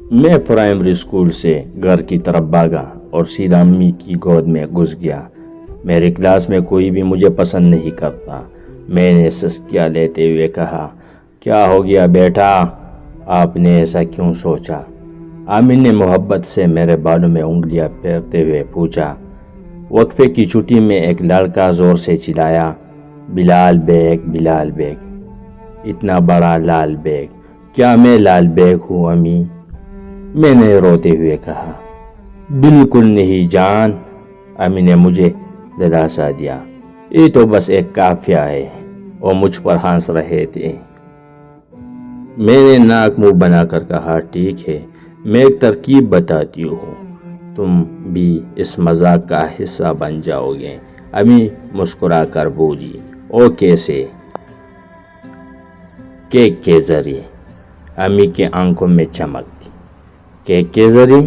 میں primary school سے گھر کی طرف بھاگا اور سیدھا امی کی گود میں گھس گیا۔ میری کلاس میں کوئی بھی مجھے پسند نہیں کرتا۔ میں نے سسکیاں لیتے ہوئے کہا، کیا ہو گیا بیٹا؟ آپ نے ایسا کیوں سوچا؟ امی نے محبت سے میرے بالوں میں انگلیاں پھیرتے ہوئے پوچھا۔ وقفے کی چھٹی میں ایک لڑکا زور سے چلایا، بلال بیگ، بلال بیگ، اتنا بڑا لال بیگ۔ کیا میں لال بیگ ہوں امی؟ میں نے روتے ہوئے کہا، بالکل نہیں جان۔ امی نے مجھے دلاسا دیا، یہ تو بس ایک قافیہ ہے، اور مجھ پر ہنس رہے تھے۔ میں نے ناک منہ بنا کر کہا، ٹھیک ہے، میں ایک ترکیب بتاتی ہوں، تم بھی اس مذاق کا حصہ بن جاؤ گے۔ امی مسکرا کر بولی، او کیسے؟ کیک کے ذریعے۔ امی کی آنکھوں میں چمک تھی۔ کیک کے ذریعے؟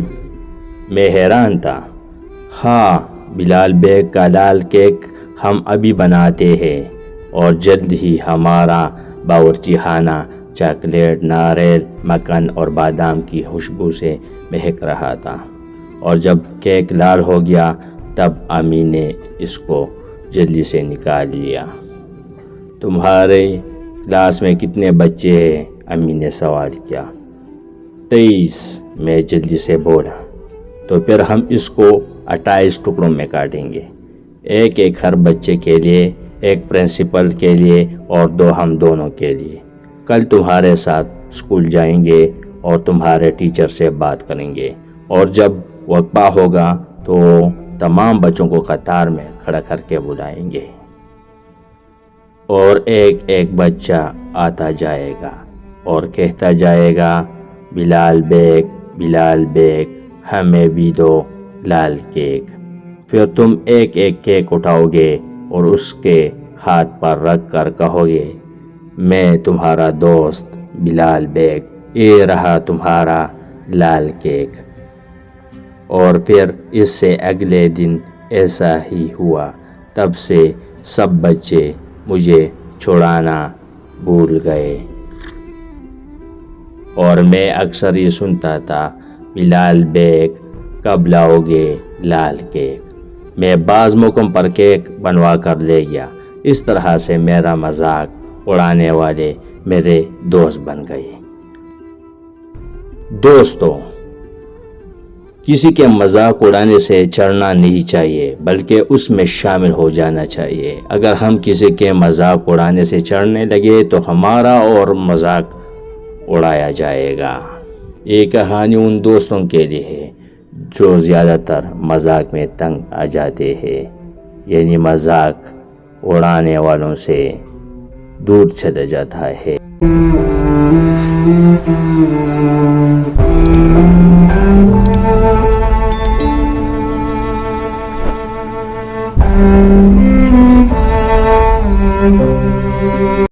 میں حیران تھا۔ ہاں، بلال بیگ کا لال کیک ہم ابھی بناتے ہیں، اور جلد ہی ہمارا باورچی خانہ چاکلیٹ، ناریل، مکھن اور بادام کی خوشبو سے مہک رہا تھا۔ اور جب کیک لال ہو گیا تب امی نے اس کو جلدی سے نکال لیا۔ تمہارے کلاس میں کتنے بچے ہیں؟ امی نے سوال کیا۔ 23، میں جلدی سے بولا۔ تو پھر ہم اس کو 28 ٹکڑوں میں کاٹیں گے، ایک ایک ہر بچے کے لیے، ایک پرنسپل کے لیے اور 2 ہم دونوں کے لیے۔ کل تمہارے ساتھ اسکول جائیں گے اور تمہارے ٹیچر سے بات کریں گے، اور جب وقفہ ہوگا تو تمام بچوں کو قطار میں کھڑا کر کے بلائیں گے، اور ایک ایک بچہ آتا جائے گا اور کہتا جائے گا، بلال بیگ، بلال بیگ، ہمیں بھی دو لال کیک۔ پھر تم ایک ایک کیک اٹھاؤ گے اور اس کے ہاتھ پر رکھ کر کہو گے، میں تمہارا دوست بلال بیگ، یہ رہا تمہارا لال کیک۔ اور پھر اس سے اگلے دن ایسا ہی ہوا۔ تب سے سب بچے مجھے چھڑانا بھول گئے، اور میں اکثر یہ سنتا تھا، بلال بیگ، کب لاؤ گے لال کیک؟ میں بعض موقعوں پر کیک بنوا کر لے گیا۔ اس طرح سے میرا مذاق اڑانے والے میرے دوست بن گئے۔ دوستوں، کسی کے مذاق اڑانے سے چڑھنا نہیں چاہیے، بلکہ اس میں شامل ہو جانا چاہیے۔ اگر ہم کسی کے مذاق اڑانے سے چڑھنے لگے تو ہمارا اور مذاق اڑایا جائے گا۔ یہ کہانی ان دوستوں کے لیے ہے جو زیادہ تر مذاق میں تنگ آ جاتے ہیں، یعنی مذاق اڑانے والوں سے دور چلا جاتا ہے۔